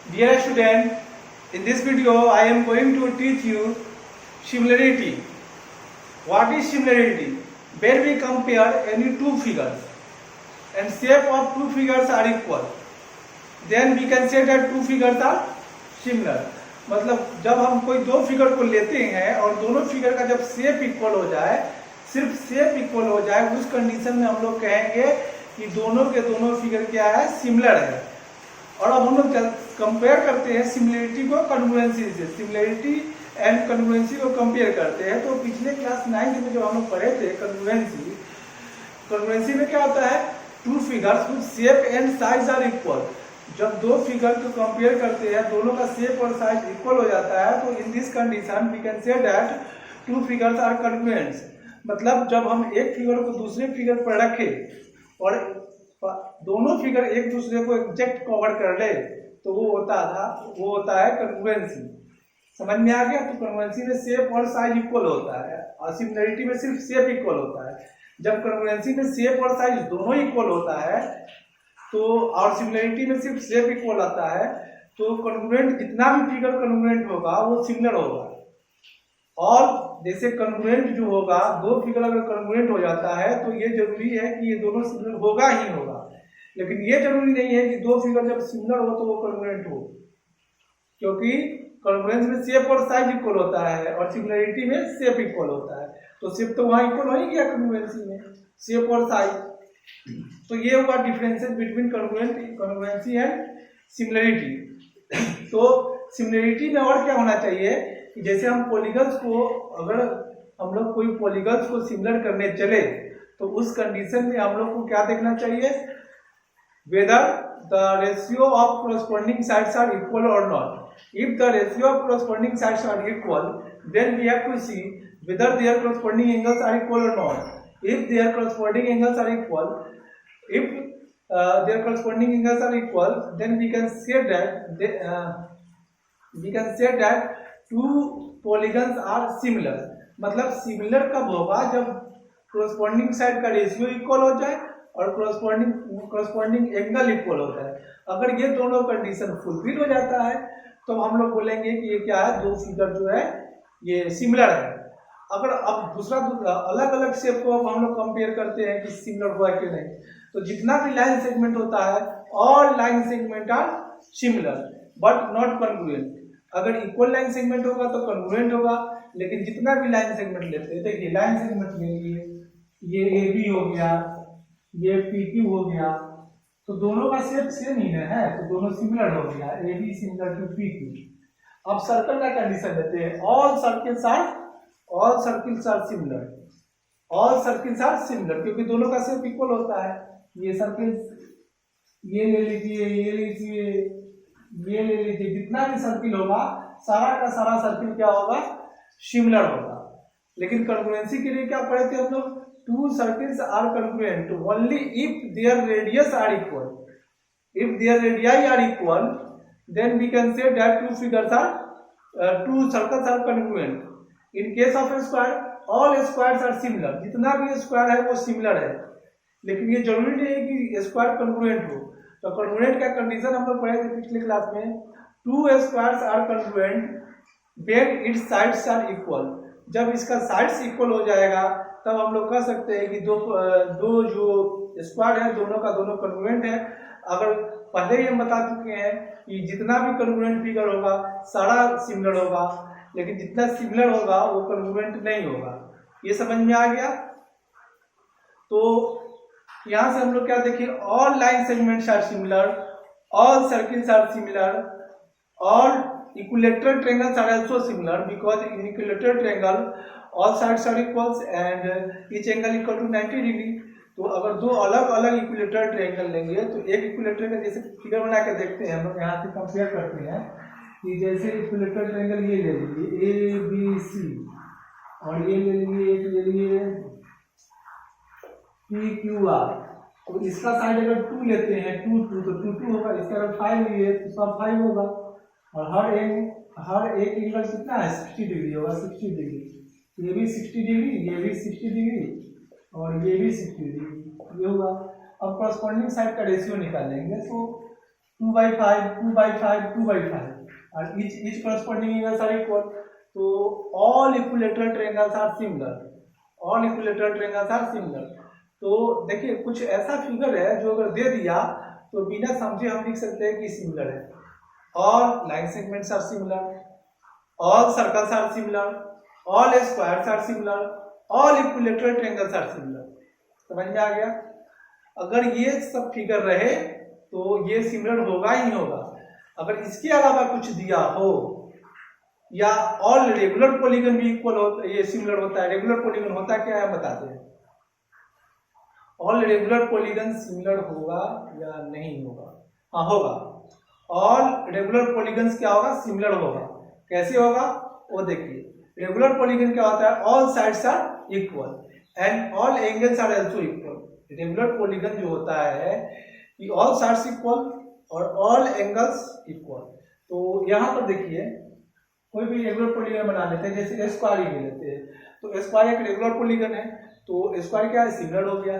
Dear student, in this video I am going to teach you similarity. What is similarity? Where we compare any two figures and shape of two figures are equal, then we can say that two figures are similar. मतलब जब हम कोई दो figure को लेते हैं और दोनों फिगर का जब शेप इक्वल हो जाए, सिर्फ शेप इक्वल हो जाए, उस कंडीशन में हम लोग कहेंगे कि दोनों के दोनों फिगर क्या है, सिमिलर है। और अब हम लोग कंपेयर करते हैं सिमिलरिटी को कॉन्ग्रुएंसी से, सिमिलरिटी एंड कॉन्ग्रुएंसी को कंपेयर करते हैं। तो पिछले क्लास 9 में जो हम लोग पढ़े थे कॉन्ग्रुएंसी, कॉन्ग्रुएंसी में क्या होता है, two figures with shape and size are equal. जब दो फिगर को कंपेयर करते हैं, दोनों का शेप और साइज इक्वल हो जाता है, तो in this condition we can say that two figures are congruents. मतलब जब हम एक फिगर को दूसरे फिगर पर रखें और दोनों फिगर एक दूसरे को एग्जैक्ट कवर कर ले, तो वो होता है कॉन्ग्रुएंसी। समझ में आ गया? तो कॉन्ग्रुएंसी में शेप और साइज इक्वल होता है और सिमिलरिटी में सिर्फ शेप इक्वल होता है। जब कॉन्ग्रुएंसी में शेप और साइज दोनों इक्वल होता है तो और सिमिलरिटी में सिर्फ शेप इक्वल आता है, तो कॉन्ग्रुएंट जितना भी फिगर कॉन्ग्रुएंट होगा वो सिमिलर होगा। और जैसे कॉन्ग्रुएंट जो होगा, दो फिगर अगर कॉन्ग्रुएंट हो जाता है तो ये जरूरी है कि ये दोनों सिमिलर होगा ही होगा, लेकिन ये जरूरी नहीं है कि दो फिगर जब सिमिलर हो तो वो कॉन्ग्रुएंट हो, क्योंकि कॉन्ग्रुएंस में शेप और साइज इक्वल होता है और सिमिलरिटी में शेप इक्वल होता है। तो शेप तो वहां इक्वल हो ही गया कॉन्ग्रुएंसी में, शेप और साइज। तो ये हुआ differences between congruency and similarity. तो सिमिलरिटी में और क्या होना चाहिए कि जैसे हम पॉलीगन्स को, अगर हम लोग कोई पॉलीगन्स को सिमिलर करने चले तो उस कंडीशन में हम लोग को क्या देखना चाहिए, whether the ratio of corresponding sides are equal or not. If the ratio of corresponding sides are equal, then we have to see whether their corresponding angles are equal or not. If their corresponding angles are equal, their corresponding angles are equal, then we can say that two polygons are similar. मतलब similar कब होगा, जब corresponding side का ratio equal हो जाए और corresponding angle equal होता है। अगर ये दोनों कंडीशन फुलफिल हो जाता है तो हम लोग बोलेंगे कि ये क्या है, दो फिगर जो है ये सिमिलर है। अगर अब दूसरा अलग अलग शेप को अब हम लोग कंपेयर करते हैं कि सिमिलर हुआ कि नहीं, तो जितना भी लाइन सेगमेंट होता है, all line segment are similar but not congruent. अगर इक्वल लाइन सेगमेंट होगा तो कॉन्ग्रुएंट होगा, लेकिन जितना भी लाइन सेगमेंट लेते हैं, देखिए लाइन सेगमेंट ले लिए, ये AB हो गया, ये PQ हो गया, तो दोनों का शेप सेम ही है, तो दोनों सिमिलर हो गया, AB सिमिलर टू PQ। अब सर्कल का कंडीशन लेते हैं, all circles are similar, all circles are similar, क्योंकि दोनों का शेप इक्वल होता है। ये सर्किल्स ये ले लीजिए, ये लीजिए, ये ले लीजिए, जितना भी सर्किल होगा सारा का सारा सर्किल क्या होगा, सिमिलर होगा। लेकिन कॉन्ग्रुएंसी के लिए क्या पढ़े थे हम लोग, two circles are congruent only if their radius are equal. If their radii are equal, then we can say that two circles are congruent. In case of a square, all squares are similar, जितना भी square है वो similar है, लेकिन ये जरूरी नहीं है कि स्क्वायर कॉन्ग्रुएंट हो। तो कॉन्ग्रुएंट का कंडीशन हम लोग पढ़े थे पिछले क्लास में, two squares are congruent when its sides are equal. जब इसका साइड्स इक्वल हो जाएगा तब हम लोग कह सकते हैं कि दो जो स्क्वायर है दोनों का दोनों कॉन्ग्रुएंट है। अगर पहले ही हम बता चुके हैं कि जितना भी कॉन्ग्रुएंट फिगर होगा सारा सिमिलर होगा, लेकिन जितना सिमिलर होगा वो कॉन्ग्रुएंट नहीं होगा। ये समझ में आ गया? तो यहां से हम लोग क्या देखें, all line segments are similar, all circles are similar, all equilateral triangles are also similar because in equilateral triangle all sides are equals and each angle equal to 90 degree. तो अगर दो अलग अलग इक्विलेटरल ट्रायंगल लेंगे तो एक equilateral का जैसे फिगर बना के देखते हैं हम लोग, यहाँ से कंपेयर करते हैं कि जैसे इक्विलेटरल ट्रायंगल ये ले लीजिए ABC और ये ले लीजिए PQR। तो इसका साइड अगर 2 लेते हैं, 2 तो 2 होगा, इसका अगर 5 लिए तो सब 5 होगा, और हर एक एंगल कितना है, 60 डिग्री होगा, 60 डिग्री, ये भी 60 डिग्री, ये भी 60 डिग्री और ये भी 60 डिग्री, ये होगा। अब कॉरस्पॉन्डिंग साइड का रेशियो निकालेंगे तो 2/5, 2/5, 2/5 and each corresponding angles are equal. तो all equilateral triangles are similar. All equilateral triangles are similar. तो देखिए कुछ ऐसा फिगर है जो अगर दे दिया तो बिना समझे हम लिख सकते हैं कि सिमिलर है. All line segments are similar. All circles are similar. All squares are similar. All equilateral triangles are similar. समझ में आ गया? अगर ये सब फिगर रहे तो ये सिमिलर होगा ही होगा. अगर इसके अलावा कुछ दिया हो या ऑल रेगुलर पॉलीगन भी इक्वल हो, ये सिमिलर होता है. रेगुलर पॉलीगन होता क्या है बताते हैं. ऑल रेगुलर पॉलीगन सिमिलर होगा या नहीं होगा? हाँ होगा. ऑल रेगुलर पॉलीगन्स क्या होगा? सिमिलर होगा. कैसे होगा वो देखिए. रेगुलर पॉलीगन क्या होता है? All sides are equal and all angles are also equal. Regular polygon जो होता है कि ऑल साइड्स इक्वल और ऑल एंगल्स इक्वल. तो यहाँ पर देखिए कोई भी रेगुलर पॉलीगन बना लेते हैं, जैसे स्क्वायर ही ले लेते हैं. तो स्क्वायर एक रेगुलर पॉलीगन है. तो स्क्वायर क्या है? सिमिलर हो गया.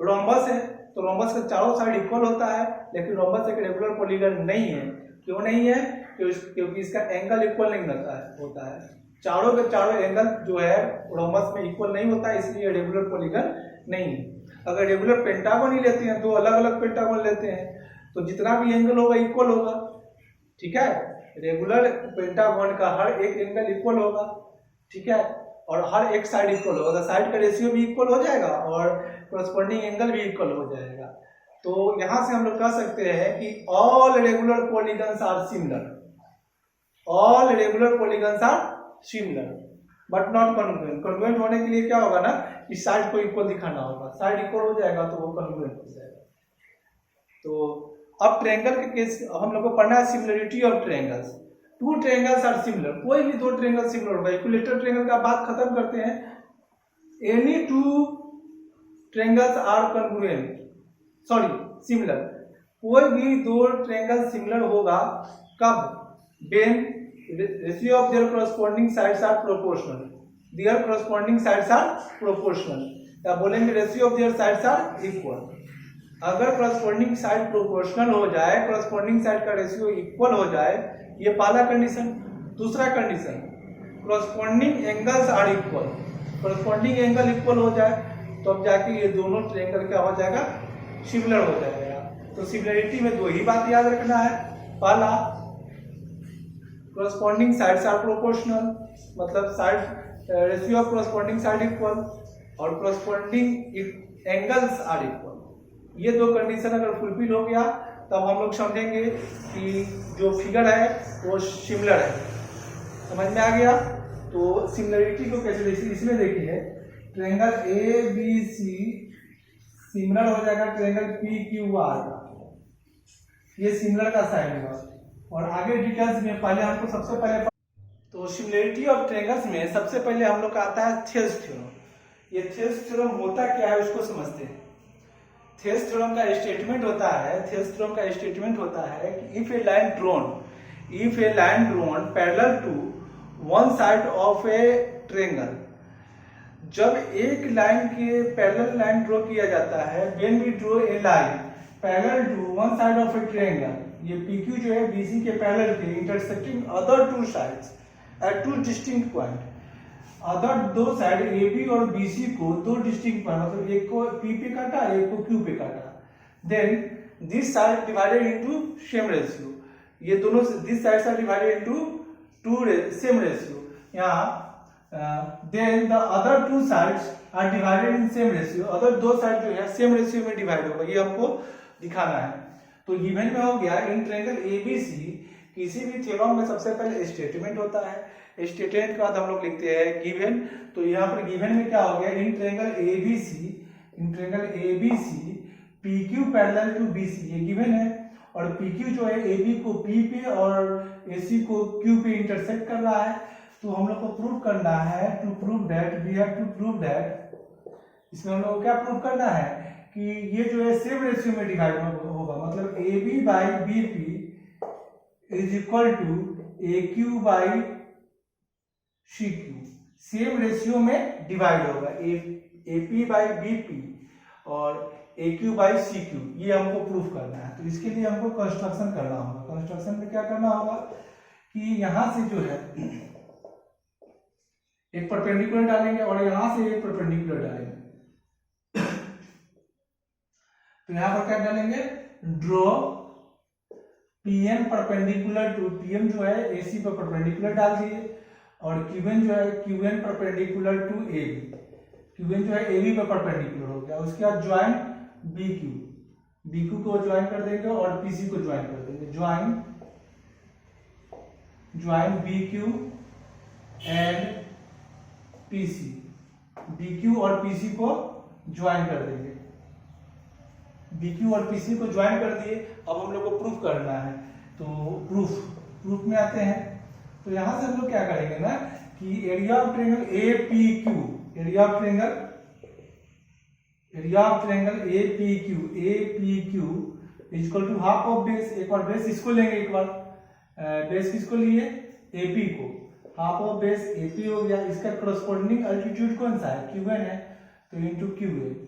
रोम्बस है तो रोम्बस का चारों साइड इक्वल होता है, लेकिन रोम्बस एक रेगुलर पॉलीगन नहीं है. क्यों नहीं है? क्योंकि इसका एंगल इक्वल नहीं होता है. चारों के चारों एंगल जो है रोम्बस में इक्वल नहीं होता है, इसलिए रेगुलर पॉलीगन नहीं है. अगर रेगुलर पेंटागन ही लेते हैं, दो अलग अलग पेंटागन लेते हैं, तो जितना भी एंगल होगा इक्वल होगा. ठीक है. रेगुलर पेंटागन का हर एक एंगल इक्वल होगा. ठीक है. और हर एक साइड इक्वल होगा. साइड का रेशियो भी इक्वल हो जाएगा और कॉरस्पॉन्डिंग एंगल भी इक्वल हो जाएगा. तो यहां से हम लोग कह सकते हैं कि all regular polygons are similar. All regular polygons are similar but not congruent. Congruent होने के लिए क्या होगा ना, इस साइड को इक्वल दिखाना होगा. साइड इक्वल हो जाएगा तो वो कॉन्ग्रुएंट हो जाएगा. तो अब ट्रायंगल के केस हम लोग को पढ़ना है similarity of triangles. Two triangles are similar. कोई भी दो ट्रायंगल सिमिलर होगा. इक्विलेटरल ट्रायंगल का बात खत्म करते हैं. Any two triangles are congruent, sorry similar. कोई भी दो ट्रायंगल सिमिलर होगा कब? When ratio of their corresponding sides are proportional. Their corresponding sides are proportional, या बोलेंगे ratio of their sides are equal. अगर कॉरस्पॉन्डिंग साइड प्रोपोर्शनल हो जाए, कॉरस्पॉन्डिंग साइड का रेशियो इक्वल हो जाए, ये पहला कंडीशन. दूसरा condition, corresponding angles are equal. Corresponding angle equal हो जाए तो अब जाके ये दोनों ट्रायंगल क्या हो जाएगा? सिमिलर हो जाएगा. तो सिमिलरिटी में दो ही बात याद रखना है. पहला, कॉरस्पॉन्डिंग साइड्स आर प्रोपोर्शनल, मतलब side ratio of corresponding side equal, और कॉरस्पॉन्डिंग एंगल्स आर इक्वल. ये दो कंडीशन अगर फुलफिल हो गया तब हम लोग समझेंगे कि जो फिगर है वो सिमिलर है. समझ में आ गया? तो सिमिलरिटी को कैसे देखिए, इसमें देखिए triangle A B C similar हो जाएगा ट्रायंगल पी क्यू आर का. ये सिमिलर का साइन हुआ. और आगे डिटेल्स में पहले हमको सबसे पहले तो सिमिलरिटी ऑफ ट्रायंगल्स में सबसे पहले हम लोग का आता है थेल्स थ्योरम. ये थेल्स थ्योरम होता क्या है उसको समझते हैं. थेल्स थ्योरम का स्टेटमेंट होता है कि if a line drawn parallel to one side of a triangle. जब एक लाइन के पैरेलल लाइन ड्रॉ किया जाता है, when we draw a line parallel to one side of a triangle, ये PQ जो है BC के पैरेलल थे, intersecting other two sides at two distinct point. अदर दो साइड AB और BC को दो डिस्टिंक्ट पॉइंट, मतलब एक को P पे काटा, एक को Q पे काटा. Then this side divided into same ratio. ये दोनों this sides are divided into two same ratio. यहाँ then the other two sides are divided in same ratio. Other दो साइड जो है सेम रेशियो में डिवाइड होगा. ये हमको दिखाना है. तो गिवन में हो गया इन ट्रायंगल ABC. किसी भी थ्योरम में सबसे पहले स्टेटमेंट होता है. स्टेटमेंट के बाद हम लोग लिखते हैं गिवन. तो यहाँ पर गिवन में क्या हो गया, in triangle ABC PQ parallel to BC, ये गिवन है. और PQ जो है AB को P पे और AC को Q पे इंटरसेक्ट कर रहा है. तो हम लोग को प्रूव करना है, टू प्रूव दैट इसमें हम लोग को क्या प्रूव करना है कि ये जो है सेम रेशियो में डिवाइड होगा. मतलब AB by BP is equal to AQ by CQ. Same ratio में डिवाइड होगा. AP बाई BP और A Q by C Q, ये हमको प्रूफ करना है। तो इसके लिए हमको कंस्ट्रक्शन करना होगा। कंस्ट्रक्शन में क्या करना होगा कि यहां से जो है एक परपेंडिकुलर डालेंगे और यहां से एक परपेंडिकुलर डालेंगे। तो यहां पर क्या डालेंगे, draw PM perpendicular to, PM जो है एसी पर परपेंडिकुलर डाल दिए, और क्यूएन जो है QN perpendicular to AB, QN जो है एबी पर परपेंडिकुलर हो गया। उसके बाद ज्वाइन बीक्यू, बीक्यू को ज्वाइन कर देंगे और पीसी को ज्वाइन कर देंगे। Join BQ and PC, BQ और पीसी को ज्वाइन कर देंगे। बीक्यू और पीसी को ज्वाइन कर दिए। अब हम लोग को प्रूफ करना है। तो प्रूफ में आते हैं। तो यहां से हम लोग क्या करेंगे ना कि area of triangle APQ, area of triangle APQ is equal to half of base, एक बार बेस इसको लेंगे, एक बार बेस किसको लिए, एपी को, हाफ ऑफ बेस एपी हो गया। इसका करस्पॉन्डिंग अल्टीट्यूड कौन सा है, क्यूएन है, तो इंटू क्यूएन।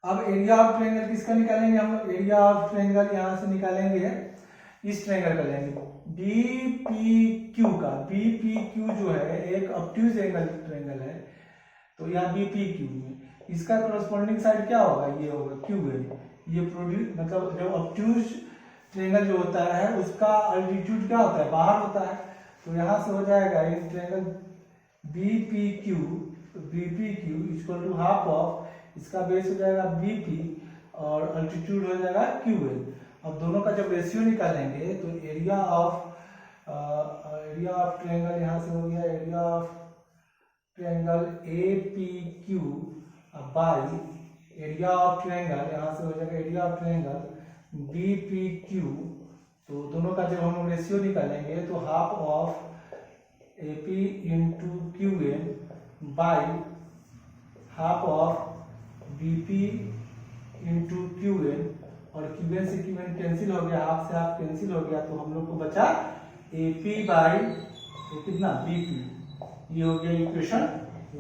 अब एरिया ऑफ ट्रायंगल किसका निकालेंगे हम लोग, एरिया ऑफ ट्रायंगल यहां से निकालेंगे, इस ट्रायंगल का लेंगे बीपीक्यू का। बीपीक्यू जो है एक ऑब्ट्यूज एंगल ट्रायंगल है, तो यहाँ बीपीक्यू में इसका करस्पॉन्डिंग साइड क्या होगा, ये होगा क्यूएन। ये प्रोड्यूस मतलब जो ऑब्ट्यूज ट्रायंगल जो होता है उसका अल्टीट्यूड क्या होता है, बाहर होता है। तो यहां से हो जाएगा in triangle BPQ equal to half of, इसका बेस हो जाएगा बीपी और अल्टीट्यूड हो जाएगा क्यूएल। अब दोनों का जब रेशियो निकालेंगे तो एरिया ऑफ ट्रायंगल यहां से हो गया area of triangle APQ by area of triangle, यहां से हो जाएगा एरिया ऑफ ट्रायंगल बीपीक्यू। तो दोनों का जब हम रेशियो निकालेंगे तो half of AP into QN by half of BP into QN, और क्यूएन से क्यूएन कैंसिल हो गया, हाफ से हाफ कैंसिल हो गया, तो हम लोग को बचा एपी बाई कितना बीपी। ये हो गया इक्वेशन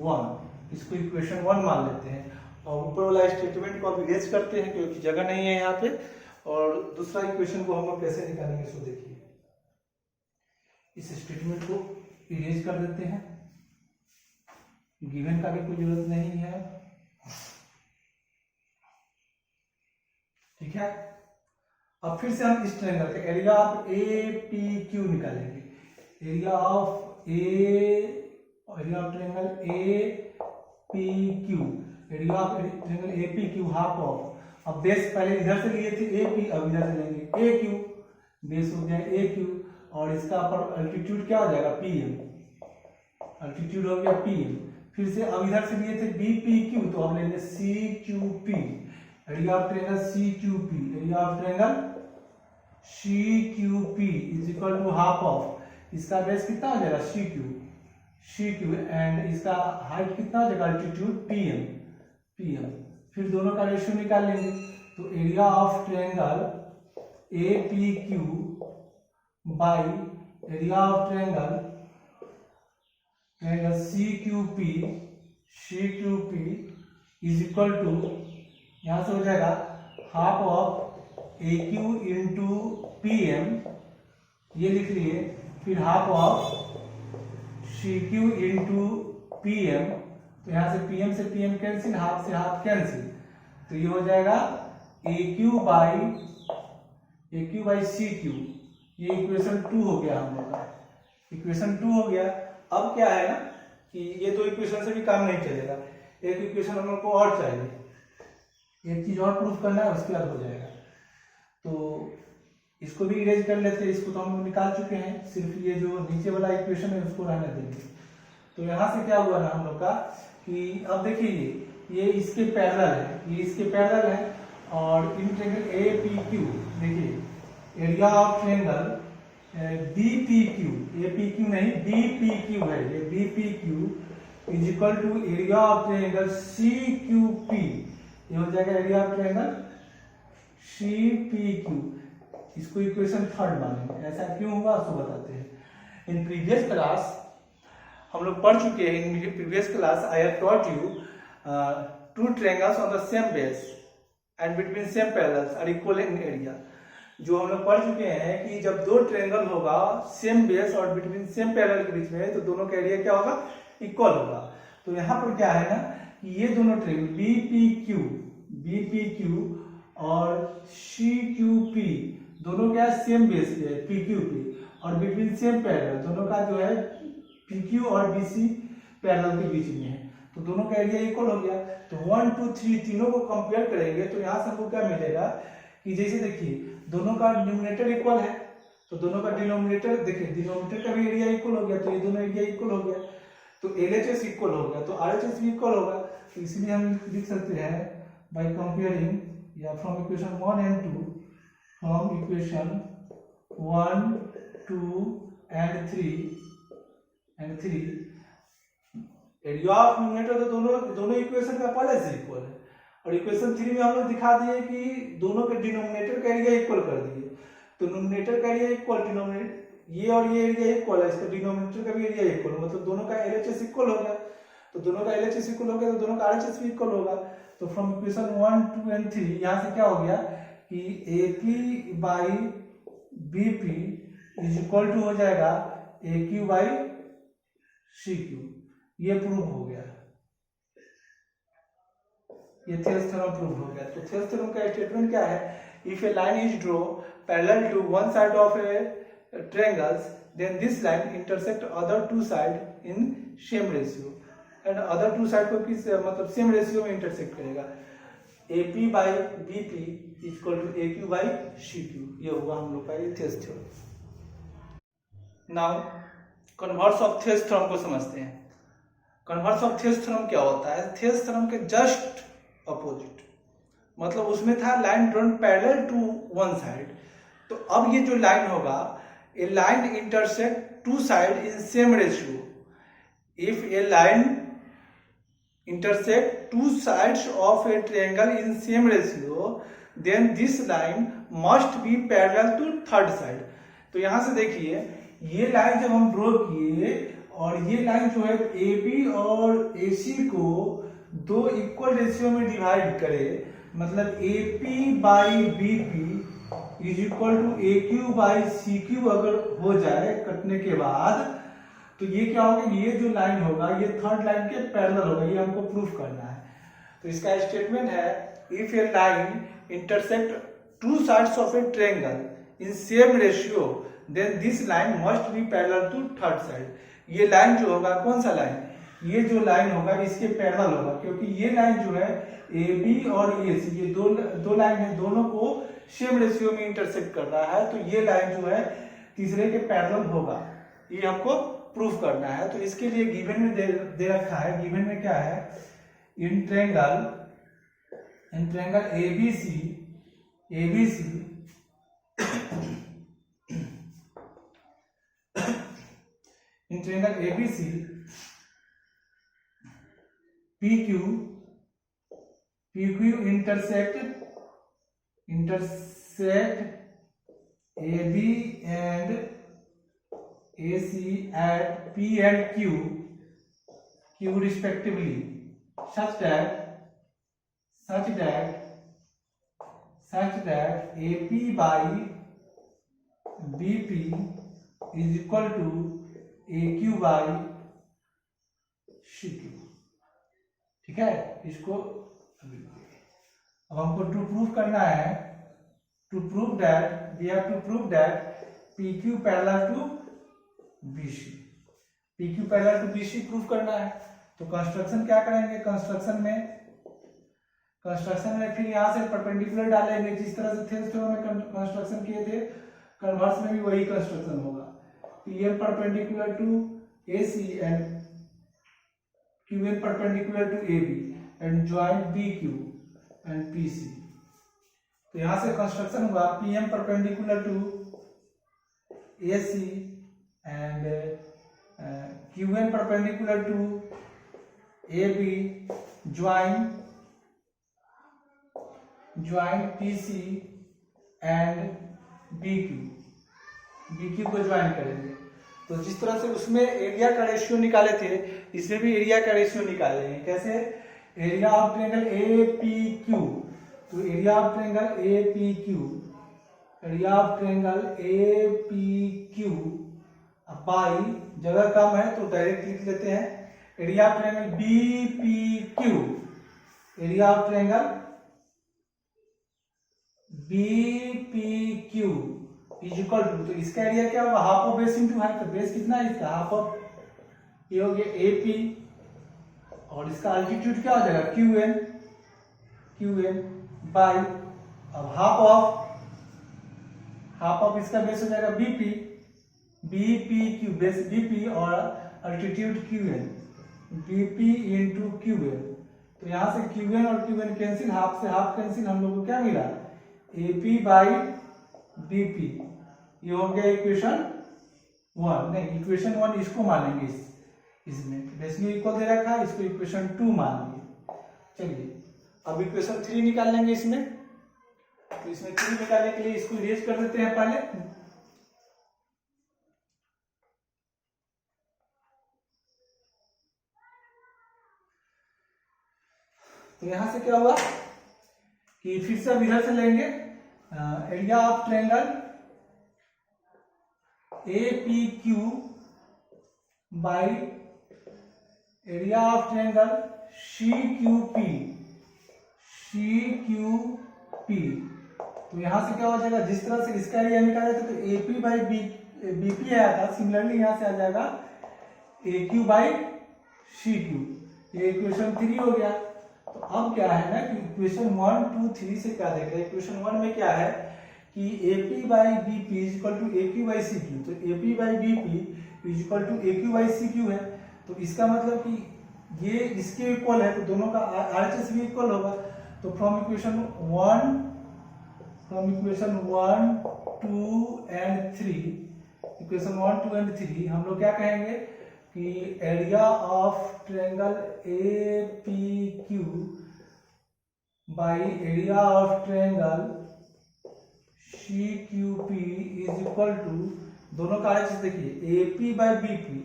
1। इसको इक्वेशन 1 मान लेते हैं और ऊपर वाला स्टेटमेंट को अब इरेज करते हैं क्योंकि जगह नहीं है यहाँ पे। और दूसरा इक्वेशन को हम लोग कैसे निकालेंगे इसको देखिए, इस स्टेटमेंट को इरेज कर देते हैं, गिवन का भी कोई जरूरत नहीं है, ठीक है। अब फिर से हम इस ट्रायंगल के एरिया ऑफ एपीक्यू निकालेंगे। Area of triangle APQ, area of triangle एपीक्यू half of, अब बेस पहले इधर से लिए थे एपी, अब इधर से लेंगे ए क्यू, बेस हो गया ए क्यू और इसका पर अल्टीट्यूड क्या हो जाएगा पीएम, अल्टीट्यूड हो गया पीएम। फिर से अब इधर से लिए थे बीपीक्यू, तो अब लेंगे C Q P, area of triangle C Q P, area of triangle C Q P is equal to half of, इसका बेस कितना हो जाएगा सी क्यू एंड इसका हाइट कितना हो जाएगा अल्टीट्यूड पीएम। फिर दोनों का रेशियो निकाल लेंगे। तो area of triangle APQ by area of triangle CQP is equal to, यहां से हो जाएगा half of A Q into P M, ये लिख लिए, फिर half of C Q into P M, तो यहां से पीएम से पीएम कैंसिल, हाफ से हाफ कैंसिल, तो ये हो जाएगा A Q by C Q. ये इक्वेशन 2 हो गया हम लोग का, इक्वेशन 2 हो गया। अब क्या है ना कि ये दो इक्वेशन से भी काम नहीं चलेगा, एक इक्वेशन हम लोग को और चाहिए, एक चीज और प्रूफ करना है, उसके बाद हो जाएगा। तो इसको भी इरेज कर लेते हैं, इसको तो हम लोग निकाल चुके हैं, सिर्फ ये जो नीचे वाला इक्वेशन है उसको रहने देंगे। तो यहाँ से क्या हुआ ना हम लोग का कि अब देखिए ये इसके पैरेलल है, ये इसके पैरेलल है, और इन ट्रायंगल एपीक्यू देखिए area of triangle BPQ, APQ नहीं बीपीक्यू है, ये BPQ is equal to area of triangle CQP, ये हो जाएगा एरिया ऑफ ट्रायंगल सीपीक्यू। इसको इक्वेशन 3 मानेंगे। ऐसा क्यों हुआ उसको बताते हैं। इन प्रीवियस क्लास हम लोग पढ़ चुके हैं, in previous class I have taught you two triangles on the same base and between same parallels are equal in area। जो हम लोग पढ़ चुके हैं कि जब दो ट्रायंगल होगा सेम बेस और बिटवीन सेम पैरेलल के बीच में, तो दोनों का एरिया क्या होगा, इक्वल होगा। तो यहाँ पर क्या है ना कि ये दोनों ट्रायंगल BPQ और CQP दोनों क्या सेम बेस पे है PQ पे, और बिटवीन सेम पैरेलल दोनों का जो है PQ और BC पैरेलल के बीच में है, तो दोनों का एरिया इक्वल हो गया। तो 1 2 3 तीनों को कंपेयर करेंगे तो यहाँ से हमको क्या मिलेगा कि जैसे देखिए दोनों का डिनोमिनेटर इक्वल है, तो दोनों का डिनोमिनेटर देखिए, डिनोमिनेटर का भी एरिया इक्वल हो गया, तो ये दोनों एरिया इक्वल हो गया, तो LHS इक्वल हो गया, तो RHS भी इक्वल होगा। तो इसलिए हम लिख सकते हैं बाय कंपेयरिंग या from equation 1 and 2, from equation 1 2 and 3 area of numerator तो दोनों इक्वेशन का पहले से इक्वल है, और इक्वेशन 3 में हम लोग दिखा दिए कि दोनों के डिनोमिनेटर का एरिया इक्वल कर दिए, तो न्यूमरेटर का एरिया इक्वल, डिनोमिनेटर ये और ये एरिया इक्वल है, इसका डिनोमिनेटर का भी एरिया इक्वल, मतलब दोनों का LHS इक्वल हो गया, तो दोनों का LHS इक्वल हो गया तो दोनों का RHS भी इक्वल होगा। तो फ्रॉम इक्वेशन 1 2 and 3 यहाँ से क्या हो गया कि AP by BP is equal to हो जाएगा AQ by CQ, ये प्रूव हो गया, ये थेल्स थ्योरम प्रूव हो गया। तो थेल्स थ्योरम का स्टेटमेंट क्या है, if a line is draw parallel to one side of a triangles then this line intersect other two side in same ratio, and other two side को किस मतलब same ratio में intersect करेगा। AP by BP equal to AQ by CQ, ये होगा हम लोग का ये Thales theorem. Now converse of Thales theorem को समझते हैं। कन्वर्स ऑफ थेल्स थ्योरम क्या होता है, थेल्स थ्योरम के जस्ट अपोजिट, मतलब उसमें था line drawn parallel to one side, तो अब ये जो लाइन होगा, a line intersect two side in same ratio. If a line intersect two sides of a triangle in same ratio then this line must be parallel to third side. तो यहां से देखिए ये लाइन जब हम draw किए और ये लाइन जो है AB और AC को दो इक्वल रेशियो में डिवाइड करे, मतलब AP by BP is equal to AQ by CQ अगर हो जाए कटने के बाद, तो ये क्या होगा, ये जो लाइन होगा ये थर्ड लाइन के पैरेलल होगा, ये हमको प्रूफ करना है। तो इसका स्टेटमेंट है if a line intersect two sides of a triangle in same ratio then this line must be parallel to third side. ये लाइन जो होगा, कौन सा लाइन, ये जो लाइन होगा इसके पैरेलल होगा, क्योंकि ये लाइन जो है AB और AC ये दो लाइन है, दोनों को सेम रेशियो में इंटरसेक्ट कर रहा है, तो ये लाइन जो है तीसरे के पैरेलल होगा, ये हमको प्रूफ करना है। तो इसके लिए गिवन में दे रखा है, गिवन में क्या है, इन triangle ABC in triangle ABC PQ intersect AB and AC at P and Q respectively such that AP by BP is equal to AQ by CQ। ठीक है, इसको अब हमको टू प्रूव करना है, to prove that we have to prove that PQ parallel to BC, PQ parallel to BC prove करना है। तो कंस्ट्रक्शन क्या करेंगे, कंस्ट्रक्शन में फिर यहाँ से परपेंडिकुलर डालेंगे, जिस तरह से थेल्स थ्योरम में कंस्ट्रक्शन किए थे, कन्वर्स में भी वही कंस्ट्रक्शन होगा। PM perpendicular to AC and QN perpendicular to AB and join BQ and PC। तो यहां से कंस्ट्रक्शन हुआ PM perpendicular to AC and QN perpendicular to AB join PC and BQ को ज्वाइन करेंगे। तो जिस तरह से उसमें एरिया का रेशियो निकाले थे, इसमें भी एरिया का रेशियो निकालेंगे। कैसे area of triangle A P Q, तो area of triangle A P Q, area of triangle A P Q by, जगह कम है तो डायरेक्ट लिख लेते हैं, area of triangle B P Q, area of triangle B P Q is equal to, तो इसका एरिया क्या होगा, half of base into height, तो बेस कितना है इसका, हाफ ऑफ, ये हो गया ए पी, और इसका अल्टीट्यूड क्या हो जाएगा क्यू एन बाई, अब हाफ ऑफ इसका बेस हो जाएगा B P Q, base B P और altitude Q N, B P into Q N, तो यहां से क्यू एन और क्यू एन कैंसिल, हाफ से हाफ कैंसिल, हम लोग को क्या मिला, A P by B P, ये हो गया इक्वेशन 1, नहीं इक्वेशन 1 इसको मानेंगे, इसमें बेसिकली इक्वल दे रखा है, इसको इक्वेशन 2 मान लिए। चलिए अब इक्वेशन 3 निकाल लेंगे इसमें, तो इसमें 3 निकालने के लिए इसको इरेज कर देते हैं पहले, तो यहां से क्या हुआ कि फिर से अब इधर से लेंगे area of triangle A P Q by area of triangle C Q P, तो यहां से क्या हो जाएगा, जिस तरह से इसका एरिया निकाला था तो A P by B P आया था, सिमिलरली यहां से आ जाएगा A Q by C Q, ये इक्वेशन 3 हो गया। तो अब क्या है ना कि इक्वेशन 1 2 3 से क्या देख रहे हैं, इक्वेशन 1 में क्या है कि A P by B P is equal to A Q by C Q, तो A P by B P is equal to A Q by C Q है, तो इसका मतलब कि ये इसके इक्वल है, तो दोनों का आरएचएस भी इक्वल होगा, तो from equation 1 2 and 3, equation 1 2 and 3 हम लोग क्या कहेंगे कि area of triangle A P Q by area of triangle C Q P is equal to, दोनों का आरएचएस देखिए A P by B P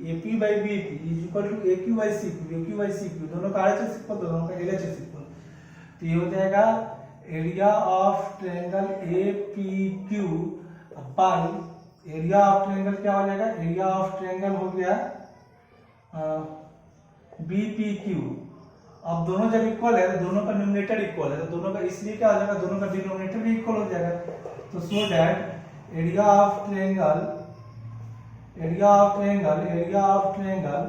is equal to A Q by C Q, दोनों का आरएचएस इक्वल, दोनों का LHS equal, तो ये हो जाएगा area of triangle A P Q by area of triangle क्या हो जाएगा, एरिया ऑफ ट्रायंगल हो गया बी पी क्यू, अब दोनों जब इक्वल है तो दोनों का न्यूमरेटर इक्वल है, तो दोनों का इसलिए क्या हो जाएगा, दोनों का डिनोमिनेटर भी इक्वल हो जाएगा, तो so that area of triangle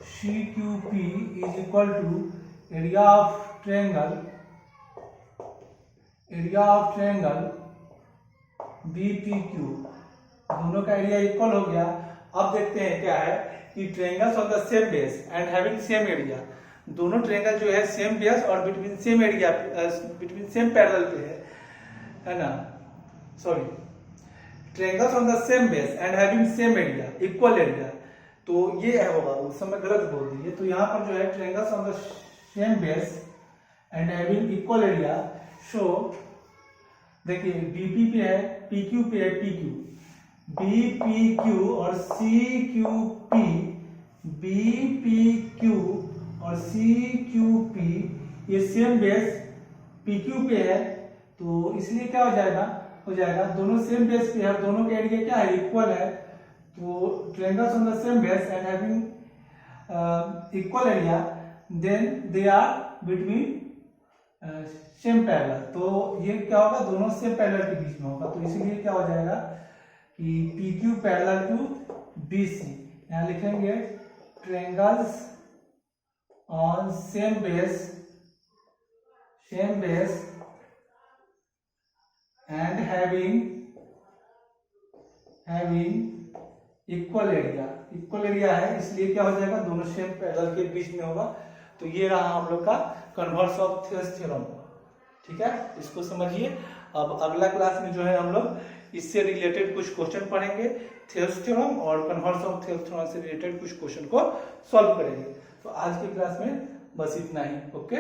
C Q P is equal to area of triangle B P Q, दोनों का एरिया इक्वल हो गया। अब देखते हैं क्या है कि triangles of the same base and having same area, दोनों ट्रायंगल जो है सेम बेस और between same area, between same parallel पे है ना, sorry, triangles on the same base and having same area, equal area, तो ये होगा, उस समय गलत बोल दिए, तो यहाँ पर जो है triangles on the same base and having equal area, so देखिए बीपी पे है, पीक्यू पे है, पीक्यू, बी पी क्यू और C Q P, B P Q और सी क्यू पी, ये सेम बेस पी क्यू पे है, तो इसलिए क्या हो जाएगा दोनों सेम बेस पे है, दोनों का एरिया क्या है, इक्वल है, तो triangles on the same base and having equal area, then they are between same parallel, तो ये क्या होगा, दोनों सेम पैरेलल के बीच में होगा, तो इसीलिए क्या हो जाएगा कि P Q parallel to B C, यहाँ लिखेंगे triangles on same base and having equal area है, इसलिए क्या हो जाएगा, दोनों सेम पैरेलल के बीच में होगा, तो ये रहा हम लोग का कन्वर्स ऑफ थेल्स थ्योरम, ठीक है, इसको समझिए। अब अगला क्लास में जो है हम लोग इससे रिलेटेड कुछ क्वेश्चन पढ़ेंगे, थेल्स थ्योरम और कन्वर्स ऑफ थेल्स थ्योरम से रिलेटेड कुछ क्वेश्चन को सॉल्व करेंगे। तो आज की क्लास में बस इतना ही, ओके।